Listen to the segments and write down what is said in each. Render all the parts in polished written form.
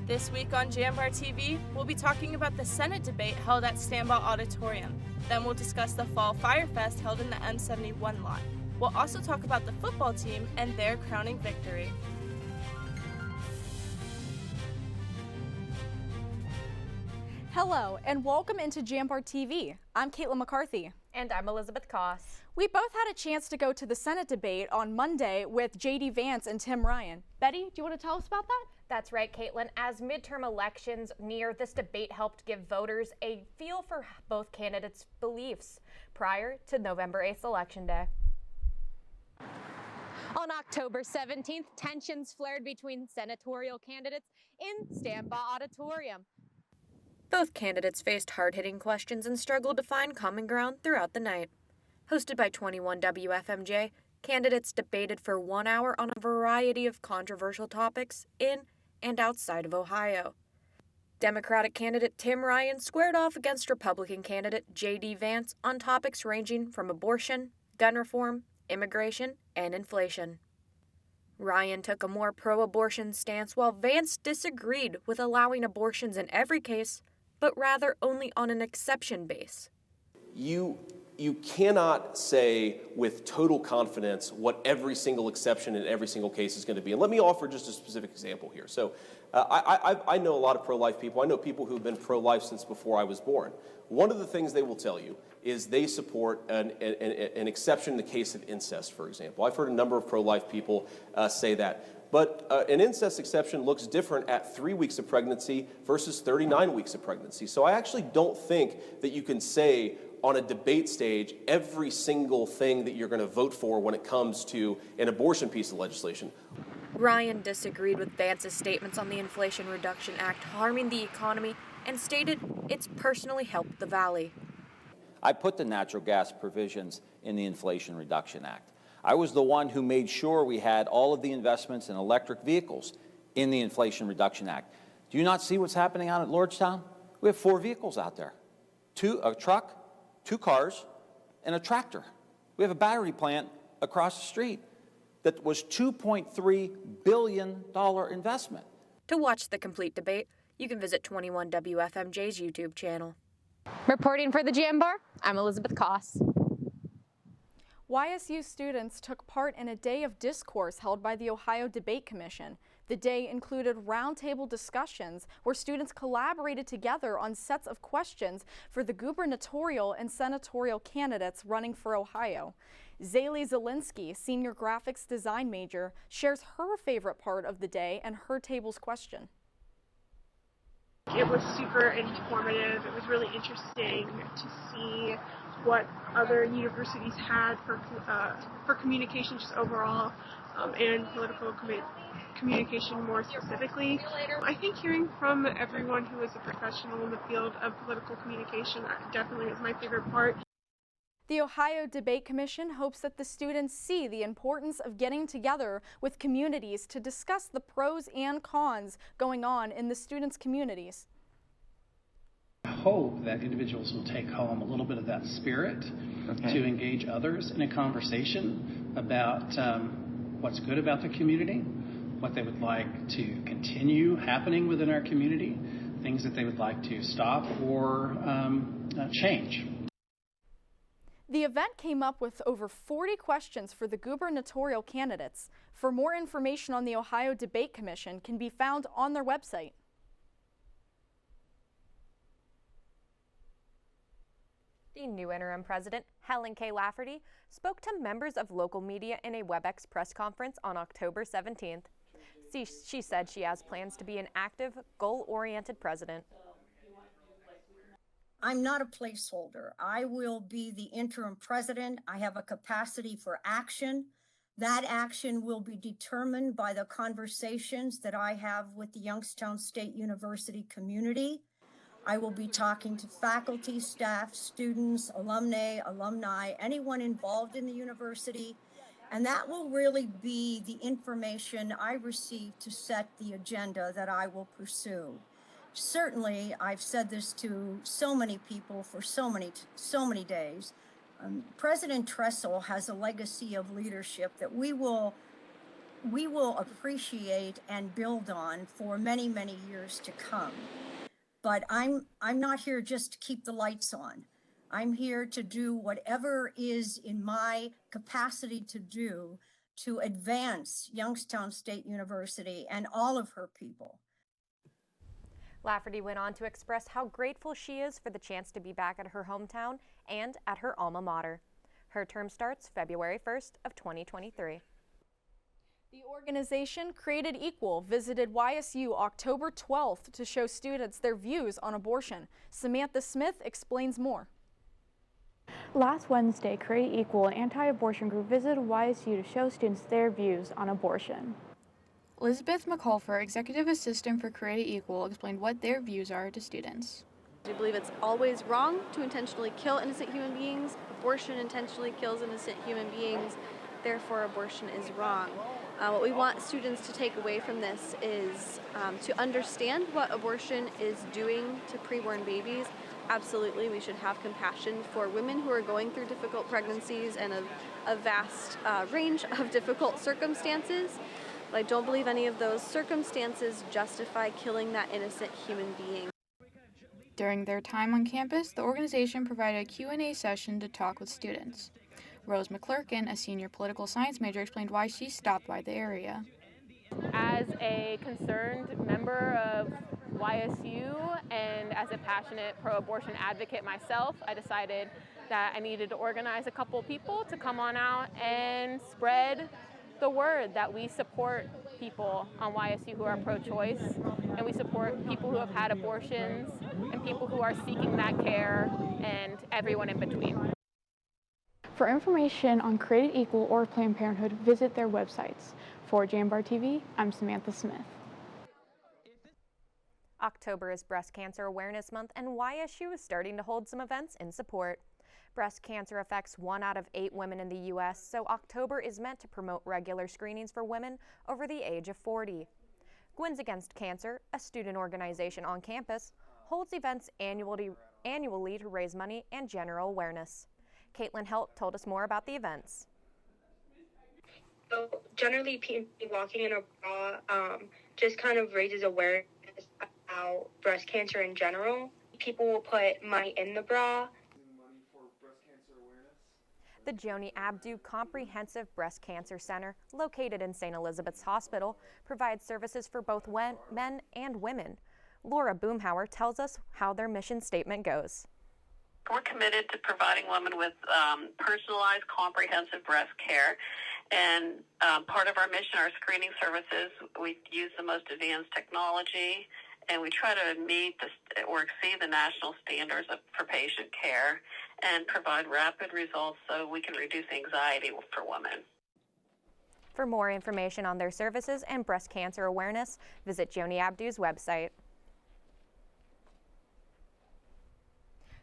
This week on Jambar TV, we'll be talking about the Senate debate held at Stambaugh Auditorium. Then we'll discuss the Fall Fire Fest held in the M71 lot. We'll also talk about the football team and their crowning victory. Hello, and welcome into Jambar TV. I'm Caitlin McCarthy. And I'm Elizabeth Koss. We both had a chance to go to the Senate debate on Monday with J.D. Vance and Tim Ryan. Betty, do you want to tell us about that? That's right, Caitlin. As midterm elections near, this debate helped give voters a feel for both candidates' beliefs prior to November 8th Election Day. On October 17th, tensions flared between senatorial candidates in Stambaugh Auditorium. Both candidates faced hard-hitting questions and struggled to find common ground throughout the night. Hosted by 21 WFMJ, candidates debated for 1 hour on a variety of controversial topics in and outside of Ohio. Democratic candidate Tim Ryan squared off against Republican candidate J.D. Vance on topics ranging from abortion, gun reform, immigration, and inflation. Ryan took a more pro-abortion stance while Vance disagreed with allowing abortions in every case, but rather only on an exception base. You cannot say with total confidence what every single exception in every single case is going to be. And let me offer just a specific example here. So I know a lot of pro-life people. I know people who've been pro-life since before I was born. One of the things they will tell you is they support an exception in the case of incest, for example. I've heard a number of pro-life people say that. But an incest exception looks different at 3 weeks of pregnancy versus 39 weeks of pregnancy. So I actually don't think that you can say on a debate stage every single thing that you're going to vote for when it comes to an abortion piece of legislation. Ryan disagreed with Vance's statements on the Inflation Reduction Act harming the economy and stated it's personally helped the Valley. I put the natural gas provisions in the Inflation Reduction Act. I was the one who made sure we had all of the investments in electric vehicles in the Inflation Reduction Act. Do you not see what's happening out at Lordstown? We have 4 vehicles out there. A truck, 2 cars, and a tractor. We have a battery plant across the street that was $2.3 billion investment. To watch the complete debate, you can visit 21 WFMJ's YouTube channel. Reporting for the Jambar, I'm Elizabeth Koss. YSU students took part in a day of discourse held by the Ohio Debate Commission. The day included roundtable discussions where students collaborated together on sets of questions for the gubernatorial and senatorial candidates running for Ohio. Zaylee Zielinski, senior graphics design major, shares her favorite part of the day and her table's question. It was super informative. It was really interesting to see what other universities had for communication just overall, and political communication more specifically. I think hearing from everyone who is a professional in the field of political communication definitely is my favorite part. The Ohio Debate Commission hopes that the students see the importance of getting together with communities to discuss the pros and cons going on in the students' communities. I hope that individuals will take home a little bit of that spirit to engage others in a conversation about what's good about the community, what they would like to continue happening within our community, things that they would like to stop or change. The event came up with over 40 questions for the gubernatorial candidates. For more information on the Ohio Debate Commission can be found on their website. The new interim president, Helen K. Lafferty, spoke to members of local media in a WebEx press conference on October 17th. She said she has plans to be an active, goal-oriented president. I'm not a placeholder. I will be the interim president. I have a capacity for action. That action will be determined by the conversations that I have with the Youngstown State University community. I will be talking to faculty, staff, students, alumni, anyone involved in the university. And that will really be the information I receive to set the agenda that I will pursue. Certainly, I've said this to so many people for so many days. President Tressel has a legacy of leadership that we will we will appreciate and build on for many, many years to come. But I'm not here just to keep the lights on. I'm here to do whatever is in my capacity to do to advance Youngstown State University and all of her people. Lafferty went on to express how grateful she is for the chance to be back at her hometown and at her alma mater. Her term starts February 1st of 2023. The organization Created Equal visited YSU October 12th to show students their views on abortion. Samantha Smith explains more. Last Wednesday, Created Equal, an anti-abortion group, visited YSU to show students their views on abortion. Elizabeth McCulfer, Executive Assistant for Created Equal, explained what their views are to students. We believe it's always wrong to intentionally kill innocent human beings. Abortion intentionally kills innocent human beings. Therefore, abortion is wrong. What we want students to take away from this is to understand what abortion is doing to preborn babies. Absolutely, we should have compassion for women who are going through difficult pregnancies and a vast range of difficult circumstances. But I don't believe any of those circumstances justify killing that innocent human being. During their time on campus, the organization provided a Q&A session to talk with students. Rose McClurkin, a senior political science major, explained why she stopped by the area. As a concerned member of YSU and as a passionate pro-abortion advocate myself, I decided that I needed to organize a couple people to come on out and spread the word that we support people on YSU who are pro-choice, and we support people who have had abortions and people who are seeking that care and everyone in between. For information on Created Equal or Planned Parenthood, visit their websites. For Jambar TV, I'm Samantha Smith. October is Breast Cancer Awareness Month, and YSU is starting to hold some events in support. Breast cancer affects 1 out of 8 women in the U.S., so October is meant to promote regular screenings for women over the age of 40. Gwins Against Cancer, a student organization on campus, holds events annually to raise money and general awareness. Caitlin Helt told us more about the events. So generally, people walking in a bra just kind of raises awareness about breast cancer in general. People will put money in the bra. The Joni Abdu Comprehensive Breast Cancer Center, located in St. Elizabeth's Hospital, provides services for both men and women. Laura Boomhauer tells us how their mission statement goes. We're committed to providing women with personalized, comprehensive breast care. And part of our mission, our screening services, we use the most advanced technology, and we try to meet or exceed the national standards for patient care and provide rapid results so we can reduce anxiety for women. For more information on their services and breast cancer awareness, visit Joni Abdu's website.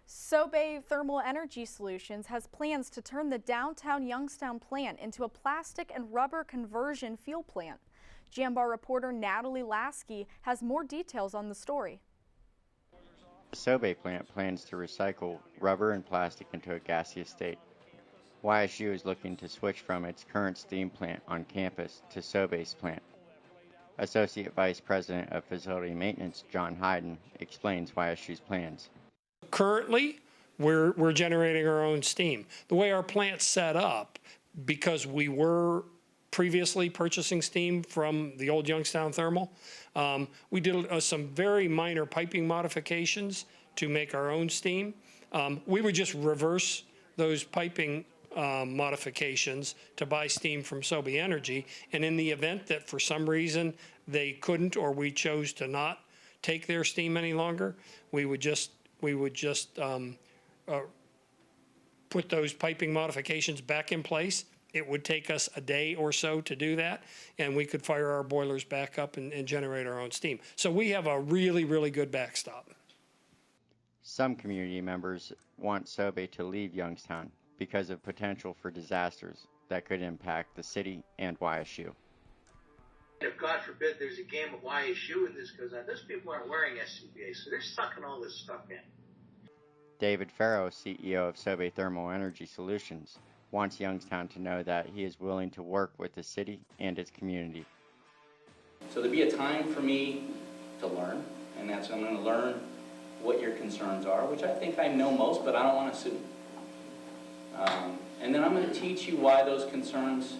Sobe Thermal Energy Solutions has plans to turn the downtown Youngstown plant into a plastic and rubber conversion fuel plant. Jambar reporter Natalie Lasky has more details on the story. The Sobe plant plans to recycle rubber and plastic into a gaseous state. YSU is looking to switch from its current steam plant on campus to Sobe's plant. Associate Vice President of Facility Maintenance John Hayden explains YSU's plans. Currently, we're generating our own steam. The way our plant's set up, because we were previously purchasing steam from the old Youngstown Thermal, we did some very minor piping modifications to make our own steam. We would just reverse those piping modifications to buy steam from Sobe Energy, and in the event that for some reason they couldn't or we chose to not take their steam any longer, we would just put those piping modifications back in place. It would take us a day or so to do that, and we could fire our boilers back up and generate our own steam. So we have a really, really good backstop. Some community members want Sobe to leave Youngstown because of potential for disasters that could impact the city and YSU. If, God forbid, there's a game of YSU in this goes on, those people aren't wearing SCBA, so they're sucking all this stuff in. David Farrow, CEO of Sobe Thermal Energy Solutions, wants Youngstown to know that he is willing to work with the city and its community. So there'll be a time for me to learn, and that's when I'm going to learn what your concerns are, which I think I know most, but I don't want to assume. And then I'm going to teach you why those concerns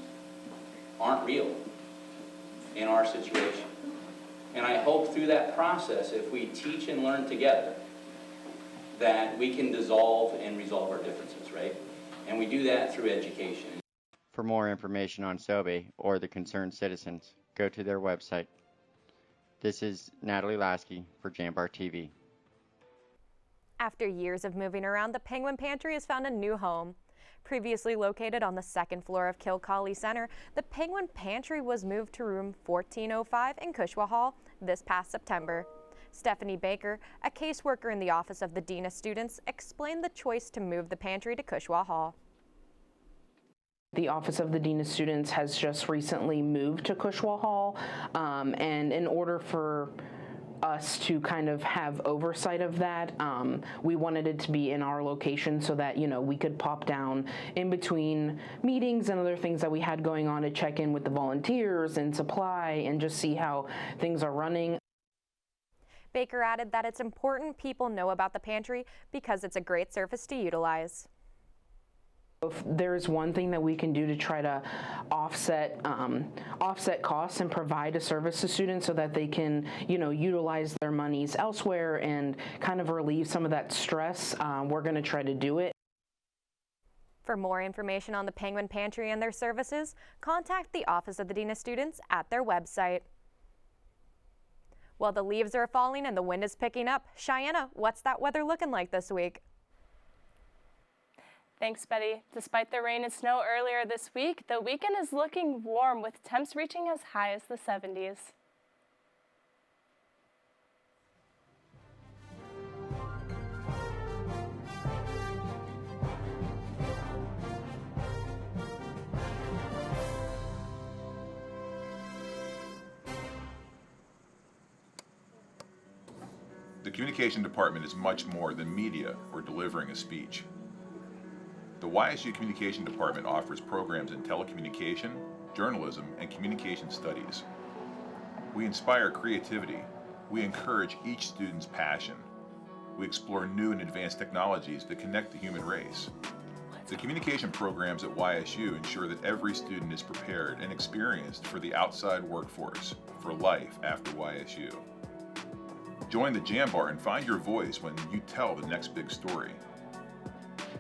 aren't real in our situation. And I hope through that process, if we teach and learn together, that we can dissolve and resolve our differences, right? And we do that through education. For more information on Sobe or the concerned citizens, go to their website. This is Natalie Lasky for Jambar TV. After years of moving around, the Penguin Pantry has found a new home. Previously located on the second floor of Kilcawley Center, the Penguin Pantry was moved to room 1405 in Cushwa Hall this past September. Stephanie Baker, a caseworker in the Office of the Dean of Students, explained the choice to move the pantry to Cushwa Hall. The Office of the Dean of Students has just recently moved to Cushwa Hall, and in order for us to kind of have oversight of that, we wanted it to be in our location so that, you know, we could pop down in between meetings and other things that we had going on to check in with the volunteers and supply and just see how things are running. Baker added that it's important people know about the pantry because it's a great service to utilize. If there's one thing that we can do to try to offset costs and provide a service to students so that they can, you know, utilize their monies elsewhere and kind of relieve some of that stress, we're going to try to do it. For more information on the Penguin Pantry and their services, contact the Office of the Dean of Students at their website. Well, the leaves are falling and the wind is picking up. Cheyenne, what's that weather looking like this week? Thanks, Betty. Despite the rain and snow earlier this week, the weekend is looking warm with temps reaching as high as the 70s. The communication department is much more than media or delivering a speech. The YSU Communication Department offers programs in telecommunication, journalism, and communication studies. We inspire creativity. We encourage each student's passion. We explore new and advanced technologies that connect the human race. The communication programs at YSU ensure that every student is prepared and experienced for the outside workforce, for life after YSU. Join the Jambar and find your voice when you tell the next big story.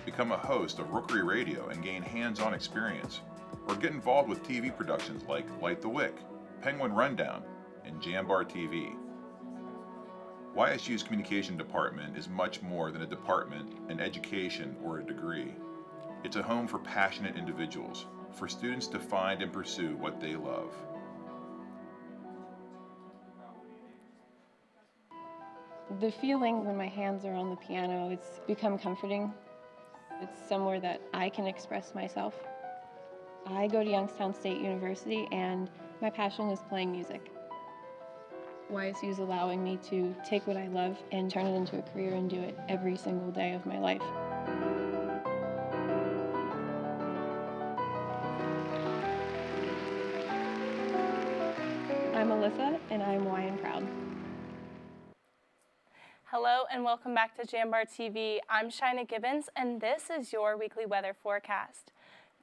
Become a host of Rookery Radio and gain hands-on experience, or get involved with TV productions like Light the Wick, Penguin Rundown, and Jambar TV. YSU's Communication Department is much more than a department, an education, or a degree. It's a home for passionate individuals, for students to find and pursue what they love. The feeling when my hands are on the piano, it's become comforting. It's somewhere that I can express myself. I go to Youngstown State University and my passion is playing music. YSU is allowing me to take what I love and turn it into a career and do it every single day of my life. I'm Alyssa and I'm YN proud. Hello and welcome back to Jambar TV. I'm Cheyenne Gibbons and this is your weekly weather forecast.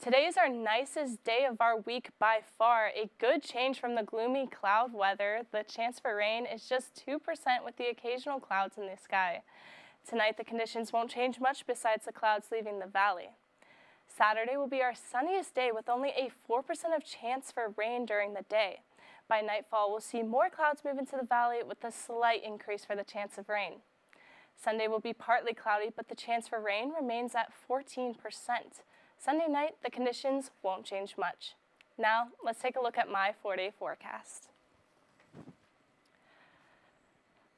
Today is our nicest day of our week by far, a good change from the gloomy cloud weather. The chance for rain is just 2% with the occasional clouds in the sky. Tonight the conditions won't change much besides the clouds leaving the valley. Saturday will be our sunniest day with only a 4% of chance for rain during the day. By nightfall, we'll see more clouds move into the valley with a slight increase for the chance of rain. Sunday will be partly cloudy, but the chance for rain remains at 14%. Sunday night, the conditions won't change much. Now, let's take a look at my 4-day forecast.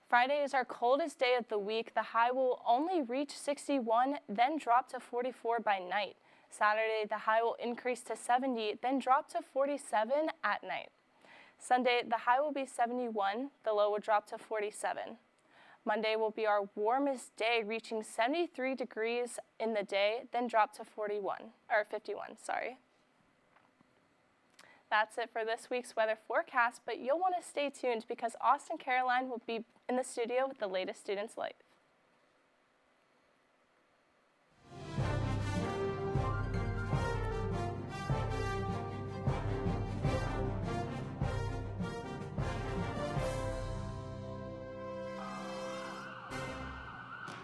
Friday is our coldest day of the week. The high will only reach 61, then drop to 44 by night. Saturday, the high will increase to 70, then drop to 47 at night. Sunday, the high will be 71, the low will drop to 47. Monday will be our warmest day, reaching 73 degrees in the day, then drop to 51, sorry. That's it for this week's weather forecast, but you'll want to stay tuned because Austin Caroline will be in the studio with the latest Students Life.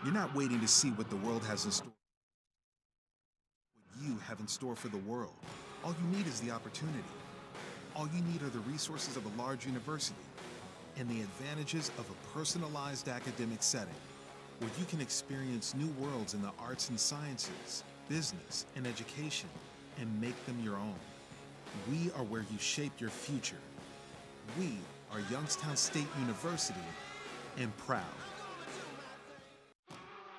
You're not waiting to see what the world has in store. What you have in store for the world. All you need is the opportunity. All you need are the resources of a large university and the advantages of a personalized academic setting where you can experience new worlds in the arts and sciences, business, and education and make them your own. We are where you shape your future. We are Youngstown State University and proud.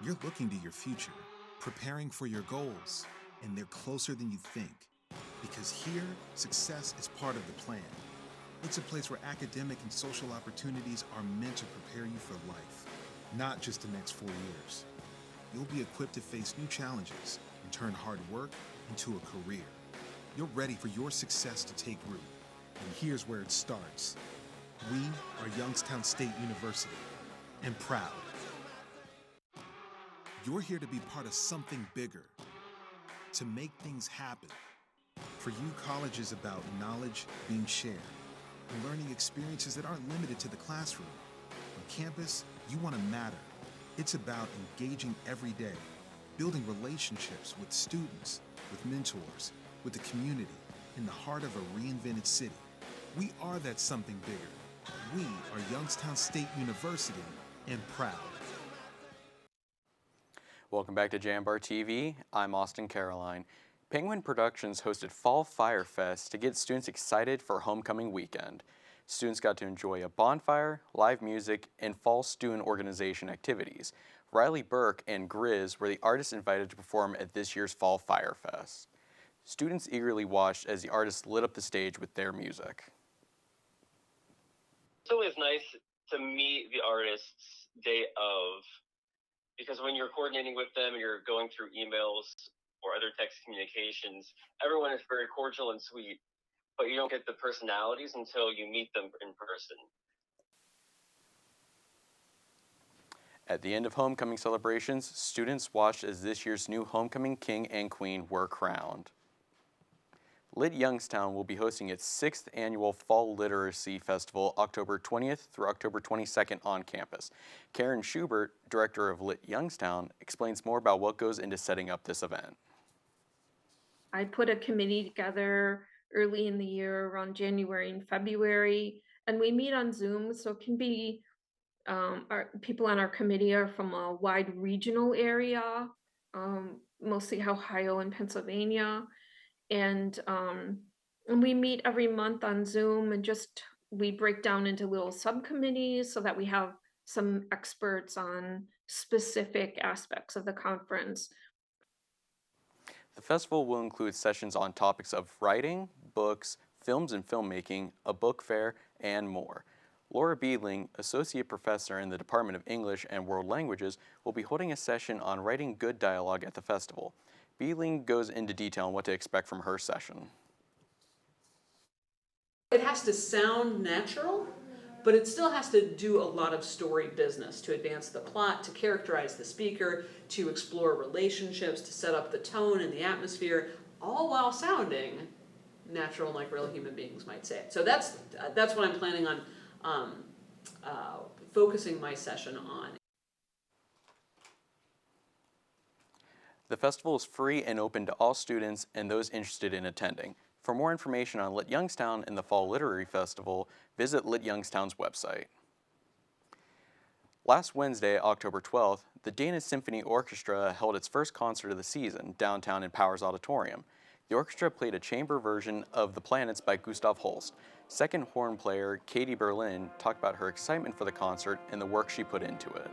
You're looking to your future, preparing for your goals, and they're closer than you think. Because here, success is part of the plan. It's a place where academic and social opportunities are meant to prepare you for life, not just the next 4 years. You'll be equipped to face new challenges and turn hard work into a career. You're ready for your success to take root. And here's where it starts. We are Youngstown State University, and proud. You're here to be part of something bigger, to make things happen. For you, college is about knowledge being shared and learning experiences that aren't limited to the classroom. On campus, you want to matter. It's about engaging every day, building relationships with students, with mentors, with the community, in the heart of a reinvented city. We are that something bigger. We are Youngstown State University and proud. Welcome back to Jambar TV. I'm Austin Caroline. Penguin Productions hosted Fall Fire Fest to get students excited for homecoming weekend. Students got to enjoy a bonfire, live music, and fall student organization activities. Riley Burke and Grizz were the artists invited to perform at this year's Fall Fire Fest. Students eagerly watched as the artists lit up the stage with their music. It's always nice to meet the artists day of, because when you're coordinating with them and you're going through emails or other text communications, everyone is very cordial and sweet, but you don't get the personalities until you meet them in person. At the end of homecoming celebrations, students watched as this year's new homecoming king and queen were crowned. Lit Youngstown will be hosting its 6th annual Fall Literacy Festival October 20th through October 22nd on campus. Karen Schubert, director of Lit Youngstown, explains more about what goes into setting up this event. I put a committee together early in the year around January and February, and we meet on Zoom, so it can be our people on our committee are from a wide regional area, mostly Ohio and Pennsylvania. And we meet every month on Zoom and we break down into little subcommittees so that we have some experts on specific aspects of the conference. The festival will include sessions on topics of writing, books, films and filmmaking, a book fair, and more. Laura Beedling, Associate Professor in the Department of English and World Languages, will be holding a session on writing good dialogue at the festival. Beedling goes into detail on what to expect from her session. It has to sound natural, but it still has to do a lot of story business to advance the plot, to characterize the speaker, to explore relationships, to set up the tone and the atmosphere, all while sounding natural like real human beings might say. So that's what I'm planning on focusing my session on. The festival is free and open to all students and those interested in attending. For more information on Lit Youngstown and the Fall Literary Festival, visit Lit Youngstown's website. Last Wednesday, October 12th, the Dana Symphony Orchestra held its first concert of the season downtown in Powers Auditorium. The orchestra played a chamber version of The Planets by Gustav Holst. Second horn player Katie Berlin talked about her excitement for the concert and the work she put into it.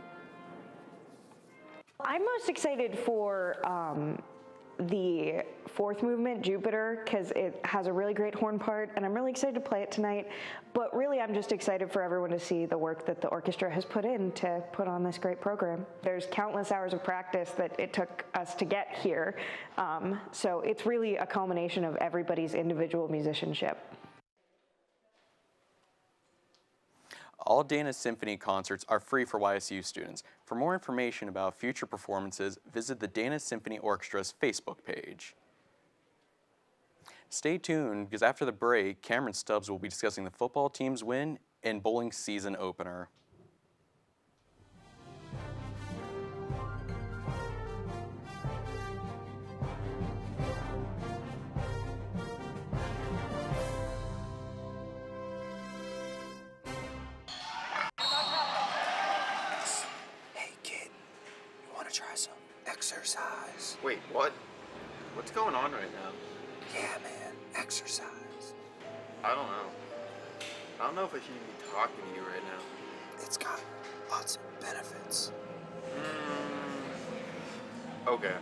I'm most excited for the fourth movement, Jupiter, because it has a really great horn part, and I'm really excited to play it tonight. But really, I'm just excited for everyone to see the work that the orchestra has put in to put on this great program. There's countless hours of practice that it took us to get here, so it's really a culmination of everybody's individual musicianship. All Dana Symphony concerts are free for YSU students. For more information about future performances, visit the Dana Symphony Orchestra's Facebook page. Stay tuned, because after the break, Cameron Stubbs will be discussing the football team's win and bowling season opener. Try some exercise. Wait, what? What's going on right now? Yeah, man, exercise. I don't know. I don't know if I should be talking to you right now. It's got lots of benefits. Okay.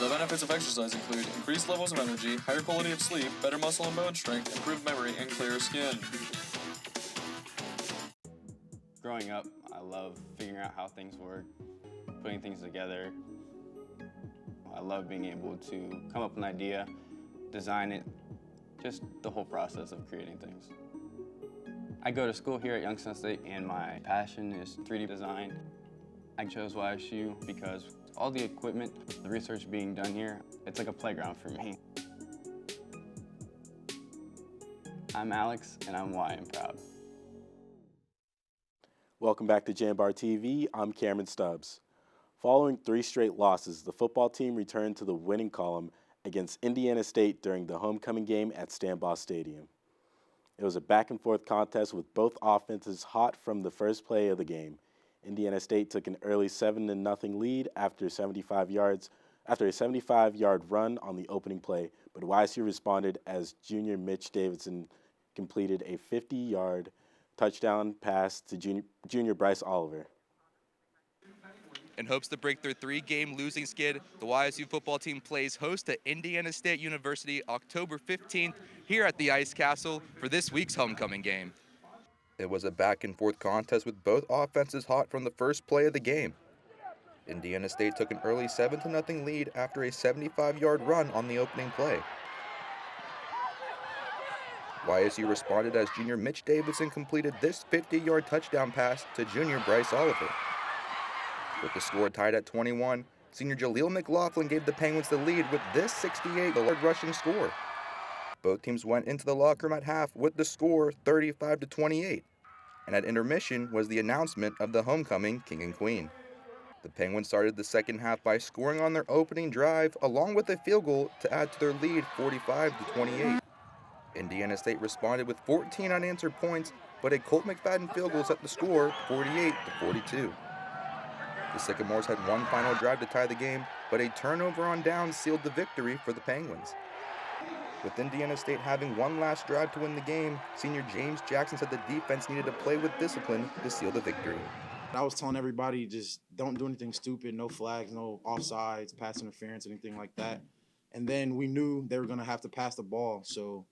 The benefits of exercise include increased levels of energy, higher quality of sleep, better muscle and bone strength, improved memory, and clearer skin. Growing up, I love figuring out how things work, putting things together. I love being able to come up with an idea, design it, just the whole process of creating things. I go to school here at Youngstown State, and my passion is 3D design. I chose YSU because all the equipment, the research being done here, it's like a playground for me. I'm Alex, and I'm Y and proud. Welcome back to Jambar TV. I'm Cameron Stubbs. Following 3 straight losses, the football team returned to the winning column against Indiana State during the homecoming game at Stambaugh Stadium. It was a back-and-forth contest with both offenses hot from the first play of the game. Indiana State took an early 7-0 lead after a 75-yard run on the opening play, but YSU responded as junior Mitch Davidson completed a 50-yard touchdown pass to junior Bryce Oliver. In hopes to break their 3-game losing skid, the YSU football team plays host to Indiana State University October 15th here at the Ice Castle for this week's homecoming game. It was a back-and-forth contest with both offenses hot from the first play of the game. Indiana State took an early 7-0 lead after a 75-yard run on the opening play. YSU responded as junior Mitch Davidson completed this 50-yard touchdown pass to junior Bryce Oliver. With the score tied at 21, senior Jaleel McLaughlin gave the Penguins the lead with this 68-yard rushing score. Both teams went into the locker room at half with the score 35-28, and at intermission was the announcement of the homecoming king and queen. The Penguins started the second half by scoring on their opening drive along with a field goal to add to their lead 45-28. Indiana State responded with 14 unanswered points, but a Colt McFadden field goal set the score 48-42. The Sycamores had one final drive to tie the game, but a turnover on downs sealed the victory for the Penguins. With Indiana State having one last drive to win the game, senior James Jackson said the defense needed to play with discipline to seal the victory. I was telling everybody, just don't do anything stupid, no flags, no offsides, pass interference, anything like that. And then we knew they were going to have to pass the ball, so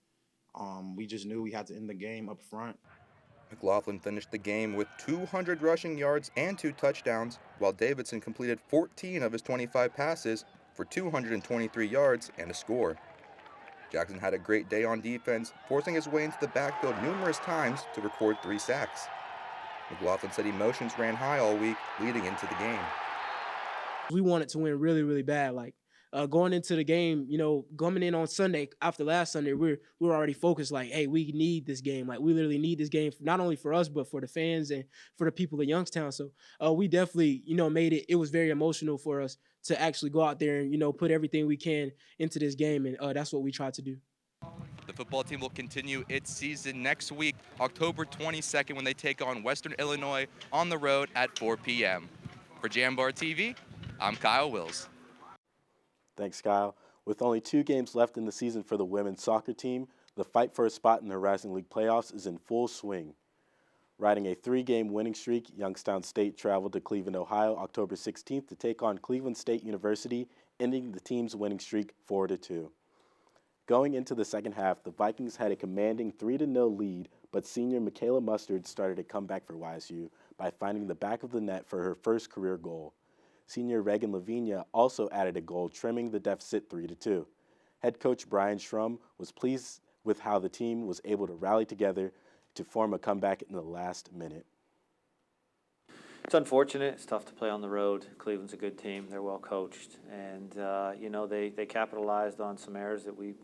we just knew we had to end the game up front. McLaughlin finished the game with 200 rushing yards and 2 touchdowns, while Davidson completed 14 of his 25 passes for 223 yards and a score. Jackson had a great day on defense, forcing his way into the backfield numerous times to record 3 sacks. McLaughlin said emotions ran high all week leading into the game. We wanted to win really, really bad. Going into the game, coming in on Sunday after last Sunday, we're already focused. Hey, we need this game. We literally need this game, not only for us but for the fans and for the people of Youngstown. So we definitely, made it. It was very emotional for us to actually go out there and put everything we can into this game, and that's what we tried to do. The football team will continue its season next week, October 22nd, when they take on Western Illinois on the road at 4 p.m. For Jambar TV, I'm Kyle Wills. Thanks, Kyle. With only 2 games left in the season for the women's soccer team, the fight for a spot in the Horizon League playoffs is in full swing. Riding a 3-game winning streak, Youngstown State traveled to Cleveland, Ohio, October 16th to take on Cleveland State University ending the team's winning streak 4-2. Going into the second half, the Vikings had a commanding 3-0 lead, but senior Michaela Mustard started a comeback for YSU by finding the back of the net for her first career goal. Senior Reagan Lavinia also added a goal, trimming the deficit 3-2. Head coach Brian Schrum was pleased with how the team was able to rally together to form a comeback in the last minute. It's unfortunate. It's tough to play on the road. Cleveland's a good team. They're well coached, and they capitalized on some errors that we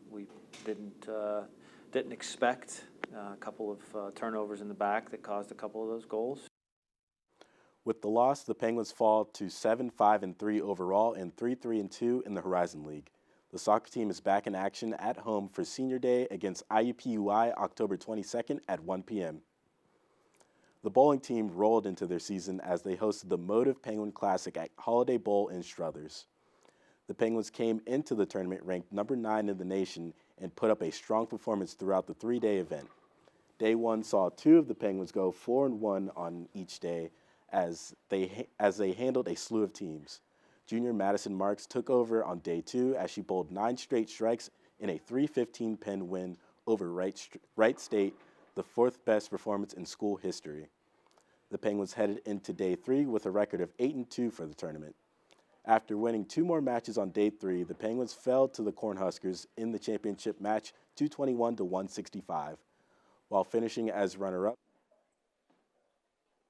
didn't expect. A couple of turnovers in the back that caused a couple of those goals. With the loss, the Penguins fall to 7-5-3 overall and 3-3-2 in the Horizon League. The soccer team is back in action at home for Senior Day against IUPUI October 22nd at 1 p.m. The bowling team rolled into their season as they hosted the Motive Penguin Classic at Holiday Bowl in Struthers. The Penguins came into the tournament ranked number 9 in the nation and put up a strong performance throughout the 3-day event. Day 1 saw 2 of the Penguins go 4-1 on each day as they handled a slew of teams. Junior Madison Marks took over on Day 2 as she bowled 9 straight strikes in a 3-15 pen win over Wright State, the 4th best performance in school history. The Penguins headed into Day 3 with a record of 8-2 for the tournament. After winning 2 more matches on Day 3, the Penguins fell to the Cornhuskers in the championship match 221-165, while finishing as runner-up.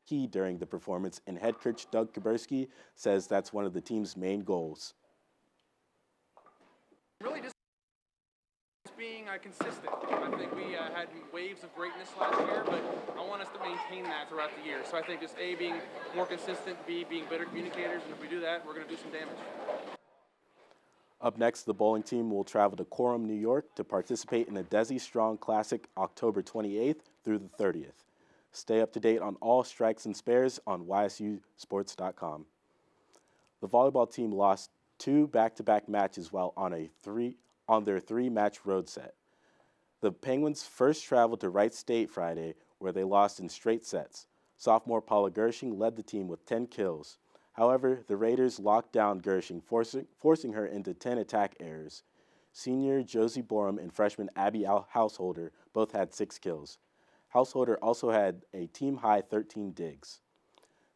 Key during the performance, and head coach Doug Kuberski says that's one of the team's main goals. Really just being consistent. I think we had waves of greatness last year, but I want us to maintain that throughout the year. So I think just A, being more consistent, B, being better communicators, and if we do that, we're going to do some damage. Up next, the bowling team will travel to Coram, New York to participate in the Desi Strong Classic October 28th through the 30th. Stay up to date on all strikes and spares on ysusports.com. The volleyball team lost 2 back-to-back matches while on their 3-match road set. The Penguins first traveled to Wright State Friday, where they lost in straight sets. Sophomore Paula Gershing led the team with 10 kills. However, the Raiders locked down Gershing, forcing her into 10 attack errors. Senior Josie Borum and freshman Abby Householder both had 6 kills. Householder also had a team-high 13 digs.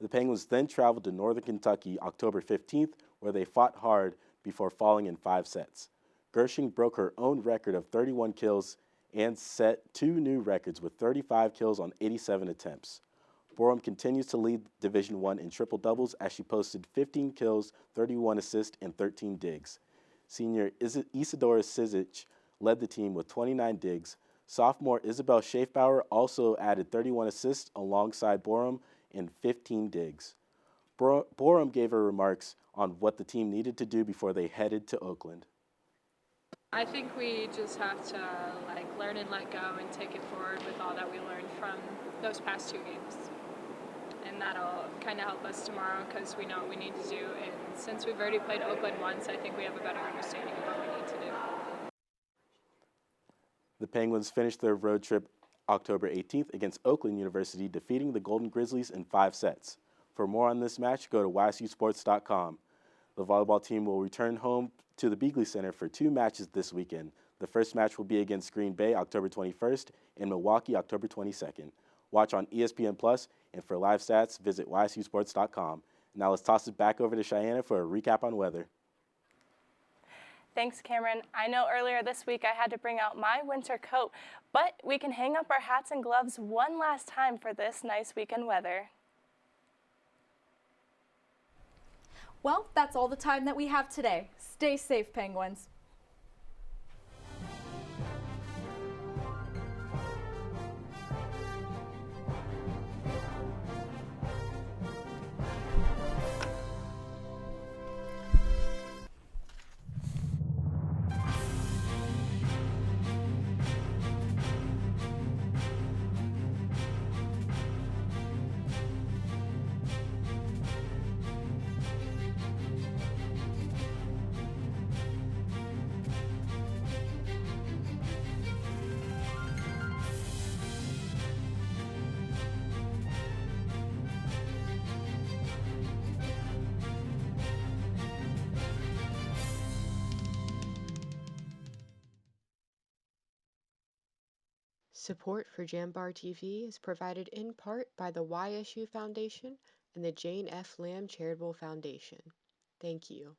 The Penguins then traveled to Northern Kentucky October 15th, where they fought hard before falling in 5 sets. Gershing broke her own record of 31 kills and set 2 new records with 35 kills on 87 attempts. Borum continues to lead Division I in triple doubles as she posted 15 kills, 31 assists, and 13 digs. Senior Isadora Sizic led the team with 29 digs. Sophomore Isabel Schaefbauer also added 31 assists alongside Borum and 15 digs. Borum gave her remarks on what the team needed to do before they headed to Oakland. I think we just have to learn and let go and take it forward with all that we learned from those past 2 games. And that'll kind of help us tomorrow because we know what we need to do. And since we've already played Oakland once, I think we have a better understanding of what we need to do. The Penguins finished their road trip October 18th against Oakland University, defeating the Golden Grizzlies in 5 sets. For more on this match, go to ysusports.com. The volleyball team will return home to the Beagley Center for 2 matches this weekend. The first match will be against Green Bay October 21st and Milwaukee October 22nd. Watch on ESPN+, and for live stats, visit ysusports.com. Now let's toss it back over to Cheyenne for a recap on weather. Thanks, Cameron. I know earlier this week I had to bring out my winter coat, but we can hang up our hats and gloves one last time for this nice weekend weather. Well, that's all the time that we have today. Stay safe, Penguins. Support for Jambar TV is provided in part by the YSU Foundation and the Jane F. Lamb Charitable Foundation. Thank you.